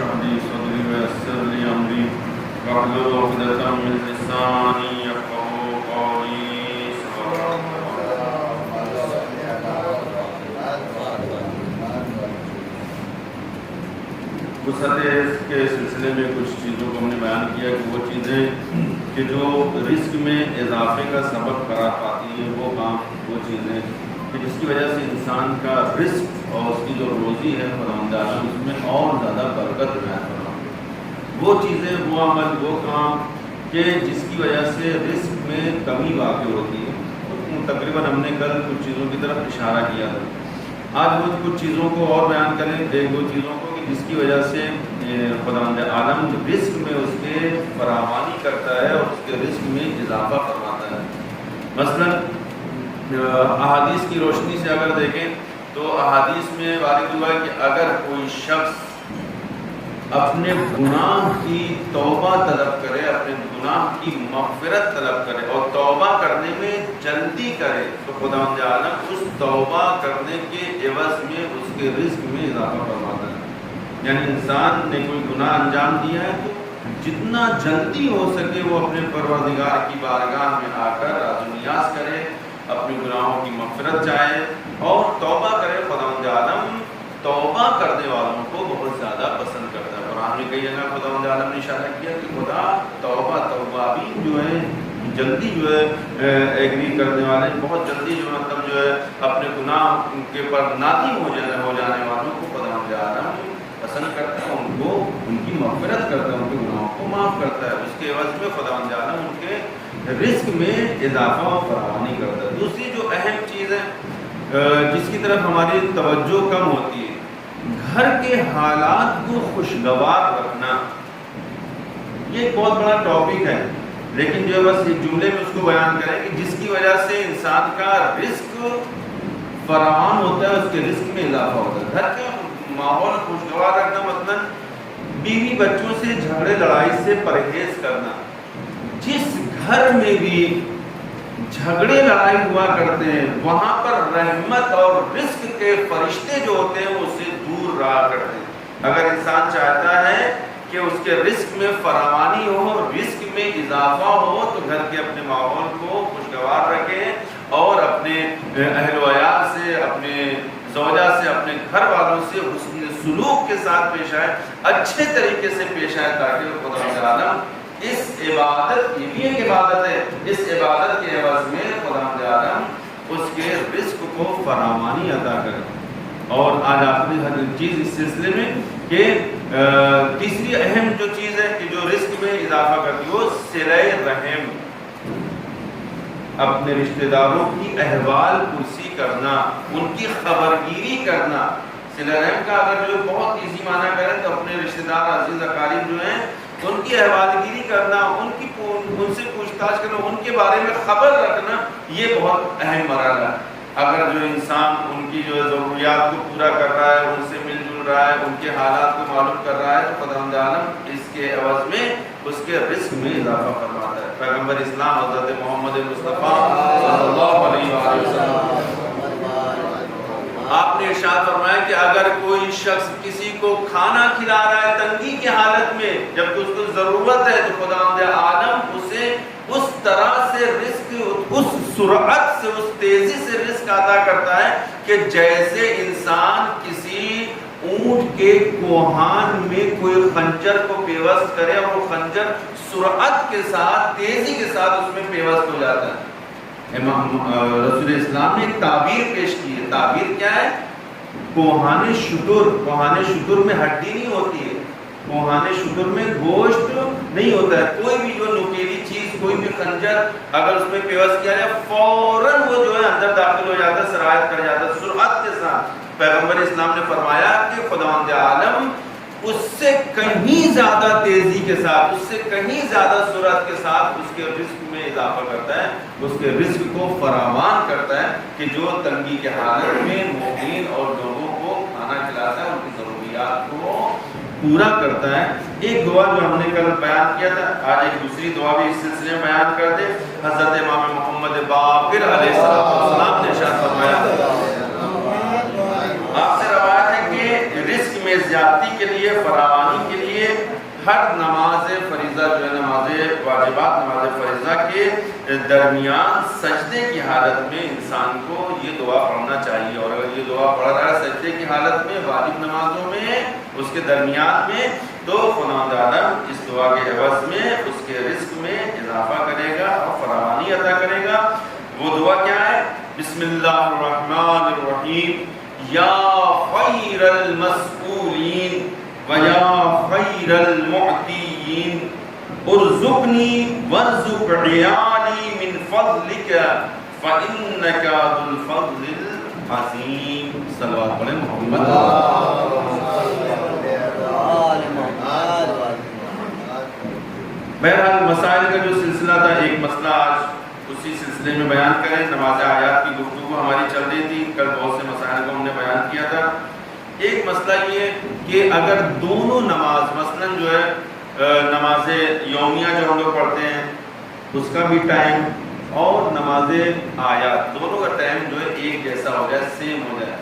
اشرح لي صدري ويسر لي أمري واحلل عقدة من لساني يفقهوا قولي. وسعت کے سلسلے میں کچھ چیزوں کو ہم نے بیان کیا کہ وہ چیزیں کہ جو رزق میں اضافے کا سبب قرار پاتی ہیں وہ چیزیں کہ جس کی وجہ سے انسان کا رزق اور اس کی جو روزی ہے خداوند عالم اس میں اور زیادہ برکت عنایت فرمائے. وہ چیزیں وہ عمل وہ کام کہ جس کی وجہ سے رزق میں کمی واقع ہوتی ہے. تقریباً ہم نے کل کچھ چیزوں کی طرف اشارہ کیا تھا. آج وہ کچھ چیزوں کو اور بیان کریں, ایک دو چیزوں کو کہ جس کی وجہ سے خداوند عالم رزق میں اس کے فراوانی کرتا ہے اور اس کے رزق میں اضافہ فرماتا ہے. مثلا احادیث کی روشنی سے اگر دیکھیں تو احادیث میں وارد ہوا ہے کہ اگر کوئی شخص اپنے گناہ کی توبہ طلب کرے, اپنے گناہ کی مغفرت طلب کرے اور توبہ کرنے میں جلدی کرے تو خداوند عالم اس توبہ کرنے کے عوض میں اس کے رزق میں اضافہ فرماتا ہے. یعنی انسان نے کوئی گناہ انجام دیا ہے تو جتنا جلدی ہو سکے وہ اپنے پروردگار کی بارگاہ میں آ کر راز و نیاز کرے, اپنے گناہوں کی مغفرت چاہے اور توبہ کرے. خداوند عالم توبہ کرنے والوں کو بہت زیادہ پسند کرتا ہے. قرآن میں کئی جگہ خداوند عالم نے اشارہ کیا کہ خدا توابین جو ہے جلدی جو ہے ایگری کرنے والے, بہت جلدی جو مطلب جو ہے اپنے گناہ کے پر نادم ہو جانے والوں کو خداوند عالم پسند کرتا ہے, ان کو ان کی مغفرت کرتا ہے, ان کے گناہوں کو معاف کرتا ہے. اس کے عوض میں خداوند عالم ان کے رزق میں اضافہ و فراوانی کرتا ہے. دوسری جو اہم چیز ہے جس کی طرف ہماری توجہ کم ہوتی ہے, گھر کے حالات کو خوشگوار رکھنا. یہ ایک بہت بڑا ٹاپک ہے, لیکن جو ہے بس ایک جملے میں اس کو بیان کریں کہ جس کی وجہ سے انسان کا رزق فراوان ہوتا ہے, اس کے رزق میں اضافہ ہوتا ہے. گھر کا ماحول خوشگوار رکھنا مطلب بیوی بچوں سے جھگڑے لڑائی سے پرہیز کرنا. جس گھر میں بھی جھگڑے لڑائی ہوا کرتے ہیں وہاں پر رحمت اور رزق کے فرشتے جو ہوتے ہیں وہ اسے دور رہا کرتے ہیں. اگر انسان چاہتا ہے کہ اس کے رزق میں فراوانی ہو, رزق میں اضافہ ہو, تو گھر کے اپنے ماحول کو خوشگوار رکھے اور اپنے اہل و عیال سے, اپنے زوجہ سے, اپنے گھر والوں سے حسن سلوک کے ساتھ پیش آئے, اچھے طریقے سے پیش آئے, تاکہ خدا عالم اس عبادت, یہ بھی ایک عبادت ہے, اس عبادت کے عوض میں خدا عالم اس کے رزق کو فراوانی عطا کرے. اور آج آخری ہر چیز اس سلسلے میں کہ تیسری اہم جو چیز ہے کہ جو رزق میں اضافہ کرتی ہے وہ صلہ رحم, اپنے رشتہ داروں کی احوال پرسی کرنا, ان کی خبرگیری کرنا. صلہ رحم کا اگر جو بہت ایزی معنی کریں تو اپنے رشتہ دار عزیز اقارب جو ہیں ان کی احوالگیری کرنا, ان سے پوچھ تاچھ کرنا, ان کے بارے میں خبر رکھنا, یہ بہت اہم مرحلہ ہے. اگر جو انسان ان کی جو ضروریات کو پورا کر رہا ہے, ان سے مل جل رہا ہے, ان کے حالات کو معلوم کر رہا ہے, تو خداوند عالم اس کے عوض میں اس کے رزق میں اضافہ فرماتا ہے. پیغمبر اسلام حضرت محمد مصطفیٰ صلی اللہ علیہ وسلم آپ نے ارشاد فرمایا کہ اگر کوئی شخص کسی کو کھانا کھلا رہا ہے تنگی کی حالت میں جبکہ اس کو ضرورت ہے, تو خداوند عالم اسے اس طرح سے رزق, اس سرعت سے, اس تیزی سے رزق عطا کرتا ہے کہ جیسے انسان کسی اونٹ کے کوہان میں کوئی خنجر کو پیوست کرے اور وہ خنجر سرعت کے ساتھ, تیزی کے ساتھ اس میں پیوست ہو جاتا ہے. رسول اسلام نے ایک تعبیر پیش کی ہے. تعبیر کیا ہے؟ کوہان شتر. کوہان شتر میں ہڈی نہیں ہوتی ہے, کوہان شتر میں گوشت نہیں ہوتا ہے. کوئی بھی جو نکیلی چیز, کوئی بھی خنجر اگر اس میں پیوست کیا جائے فوراً وہ جو ہے اندر داخل ہو جاتا ہے, سرایت کر جاتا ہے سرعت کے ساتھ. پیغمبر اسلام نے فرمایا کہ خداوند عالم اس سے کہیں زیادہ تیزی کے ساتھ, اس سے کہیں زیادہ سرعت کے ساتھ اس کے رزق میں اضافہ کرتا ہے, اس کے رزق کو فراوان کرتا ہے کہ جو تنگی کے حالت میں مومنین اور لوگوں کو کھانا کھلاتا ہے, ان کی ضروریات کو پورا کرتا ہے. ایک دعا جو ہم نے کل بیان کیا تھا, آج ایک دوسری دعا بھی اس سلسلے میں بیان کر دیں. حضرت امام محمد باقر علیہ السلام نے ارشاد فرمایا, آپ سے روایت ہے کہ رزق میں میں زیادتی کے لیے، فراوانی کے لیے ہر نماز فریضہ جو ہے، نماز واجبات، نماز فریضہ کے درمیان سجدے کی حالت میں انسان کو یہ دعا پڑھنا چاہیے. اور اگر یہ دعا پڑھ رہا ہے سجدے کی حالت میں، واجب نمازوں میں، اس کے درمیان میں، تو خداوند عالم اس دعا کے عوض میں اس کے رزق میں اضافہ کرے گا اور فراوانی عطا کرے گا. وہ دعا کیا ہے؟ بسم اللہ الرحمن الرحیم. یا خیر المسئولین وَيَا خَيْرَ الْمُعْتِيِّينَ ارزقنی وارزق عیالی من فضلک فإنک ذو الفضل العظیم. صلوات پڑھیں محمد. بہرحال مسائل کا جو سلسلہ تھا، ایک مسئلہ آج اسی سلسلے میں بیان کریں. نماز آیات کی گفتگو ہماری چل رہی تھی، کل بہت سے مسائل کو ہم نے بیان کیا تھا. ایک مسئلہ یہ کہ اگر دونوں نماز مثلاً جو ہے نماز یومیہ جو ہم لوگ پڑھتے ہیں اس کا بھی ٹائم اور نماز آیات دونوں کا ٹائم جو ہے ایک جیسا ہو جائے، سیم ہو جائے،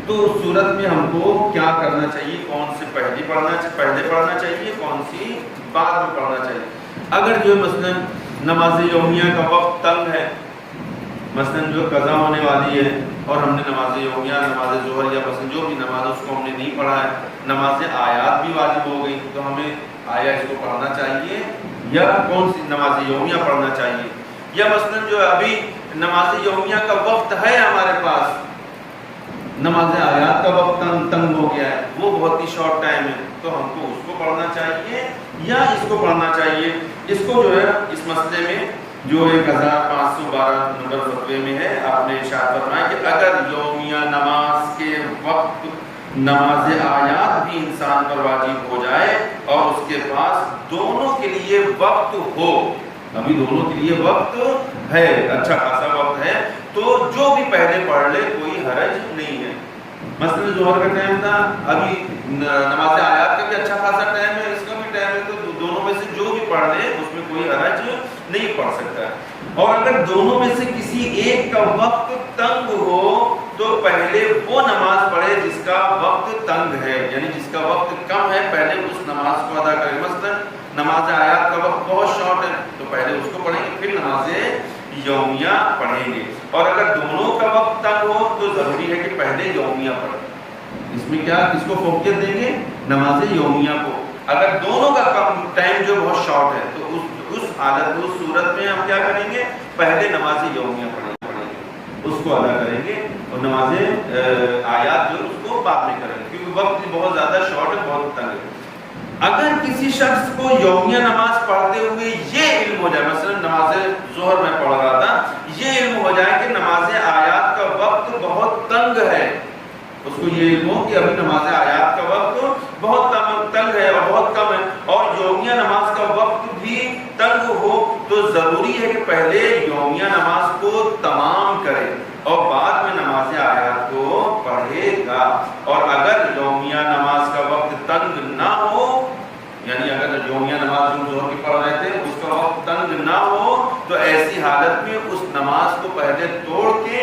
تو اس صورت میں ہم کو کیا کرنا چاہیے؟ کون سے پہلے پڑھنا چاہیے، کون سی بعد میں پڑھنا چاہیے؟ اگر جو مثلاً نماز یومیہ کا وقت تنگ ہے، مثلاً جو قضا ہونے والی ہے اور ہم نے نماز یومیہ، نماز ظہر یا مثلاً جو بھی نماز اس کو ہم نے نہیں پڑھا ہے، نماز آیات بھی واجب ہو گئی، تو ہمیں آیا اس کو پڑھنا چاہیے یا کون سی نماز یومیہ پڑھنا چاہیے؟ یا مثلاً جو ابھی نماز یومیہ کا وقت ہے ہمارے پاس، نماز آیات کا وقت تنگ ہو گیا ہے، وہ بہت ہی شارٹ ٹائم ہے، تو ہم کو اس کو پڑھنا چاہیے یا اس کو پڑھنا چاہیے؟ اس کو جو ہے اس مسئلے میں جو 1512 نمبر فتوے میں ہے، آپ نے ارشاد فرمایا کہ اگر یومیہ نماز کے وقت نماز آیات بھی انسان پر واجب ہو جائے اور اس کے پاس دونوں کے لیے وقت ہو، ابھی دونوں کے لیے وقت ہے، اچھا خاصا وقت ہے، تو جو بھی پہلے پڑھ لے کوئی حرج نہیں ہے. مثلا ظہر کا ٹائم تھا، ابھی نماز آیات کا بھی اچھا خاصا ٹائم ہے، اس کا بھی ٹائم ہے، تو دونوں میں سے جو بھی پڑھ لے اس میں کوئی حرج نہیں پڑھ سکتا. اور اگر دونوں میں سے کسی ایک کا وقت تنگ ہو تو پہلے وہ نماز پڑھے جس کا وقت تنگ ہے، یعنی جس کا وقت کم ہے، پہلے اس نماز کو ادا کرے. مثلا نماز آیات کا وقت بہت شارٹ ہے تو پہلے اس کو پڑھیں گے، پھر نماز یومیہ پڑھیں گے. اور اگر دونوں کا وقت تنگ ہو تو ضروری ہے کہ پہلے یومیہ پڑھیں. اس میں کیا کس کو فوقیت دیں گے؟ نماز یومیہ کو. اگر دونوں کا ٹائم جو بہت شارٹ ہے تو اس حالت اس صورت میں ہم کیا کریں گے؟ پہلے نماز یومیہ پڑھیں گے، اس کو ادا کریں گے، اور نماز آیات جو اس کو بعد میں کریں گے، کیونکہ وقت بہت زیادہ شارٹ ہے، بہت تنگ ہے. اگر کسی شخص کو یومیہ نماز پڑھتے ہوئے یہ علم ہو جائے، مثلا نماز ظہر میں پڑھ رہا تھا، یہ علم ہو جائے کہ نماز آیات کا وقت بہت تنگ ہے، اس کو یہ علم ہو کہ ابھی نماز آیات کا وقت بہت تنگ ہے اور بہت کم ہے، اور یومیہ نماز کا وقت بھی تنگ ہو، تو ضروری ہے کہ پہلے یومیہ نماز کو تمام کرے اور بعد میں نماز آیات کو پڑھے گا. اور اگر یومیہ نماز کا وقت تنگ نہ ہو، یعنی اگر یومیہ نماز جو ظہر کی پڑھ رہے تھے اس کا وقت تنگ نہ ہو، تو ایسی حالت میں اس نماز کو پہلے توڑ کے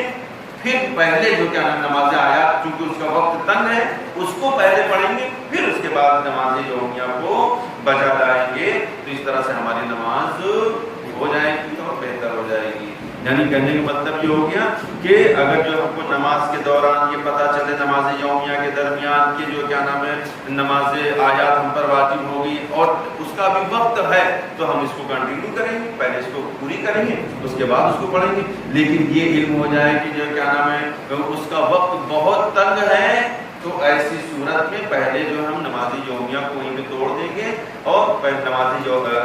پھر پہلے جو کیا نماز آیات، چونکہ اس کا وقت تنگ ہے، اس کو پہلے پڑھیں گے، پھر اس کے بعد نماز یومیہ کو بجا لائیں گے. تو اس طرح سے ہماری نماز ہو جائے گی اور بہتر ہو جائے گی. یعنی کہنے کا مطلب یہ ہو گیا کہ اگر جو ہم کو نماز کے دوران یہ پتہ چلے نماز یومیہ کے درمیان کے جو کیا نام ہے نماز آیات ہم پر واجب ہوگی اور اس کا بھی وقت ہے، تو ہم اس کو کنٹینیو کریں گے، پہلے اس کو پوری کریں گے، اس کے بعد اس کو پڑھیں گے. لیکن یہ علم ہو جائے کہ جو کیا نام ہے اس کا وقت بہت تنگ ہے، تو ایسی صورت میں پہلے جو ہم نماز یومیہ کو وہیں پہ توڑ دیں گے اور پہلے نماز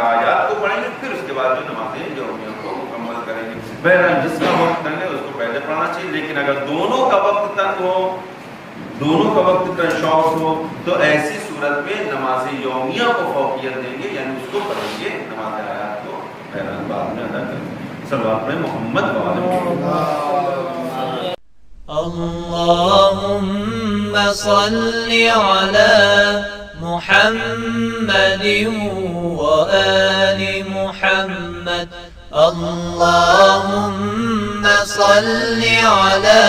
آیات کو پڑھیں گے، پھر اس کے بعد جو نماز یومیہ کو مکمل کریں گے. بہرحال جس کا وقت تنگ ہے اس کو پہلے پڑھنا چاہیے. لیکن اگر دونوں کا وقت تنگ ہو، دونوں کا وقت شارٹ ہو، تو ایسی صورت میں نماز یومیہ کو فوقیت دیں گے، یعنی اس کو پڑھیں گے، نماز آیات کو بہرحال بعد میں ادا کریں گے. صلوات پڑھیں محمد اللهم صل على محمد وآل محمد. اللهم صل على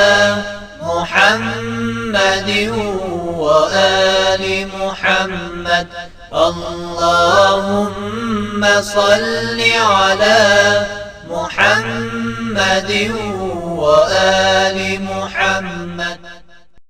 محمد وآل محمد. اللهم صل على محمد وآل محمد.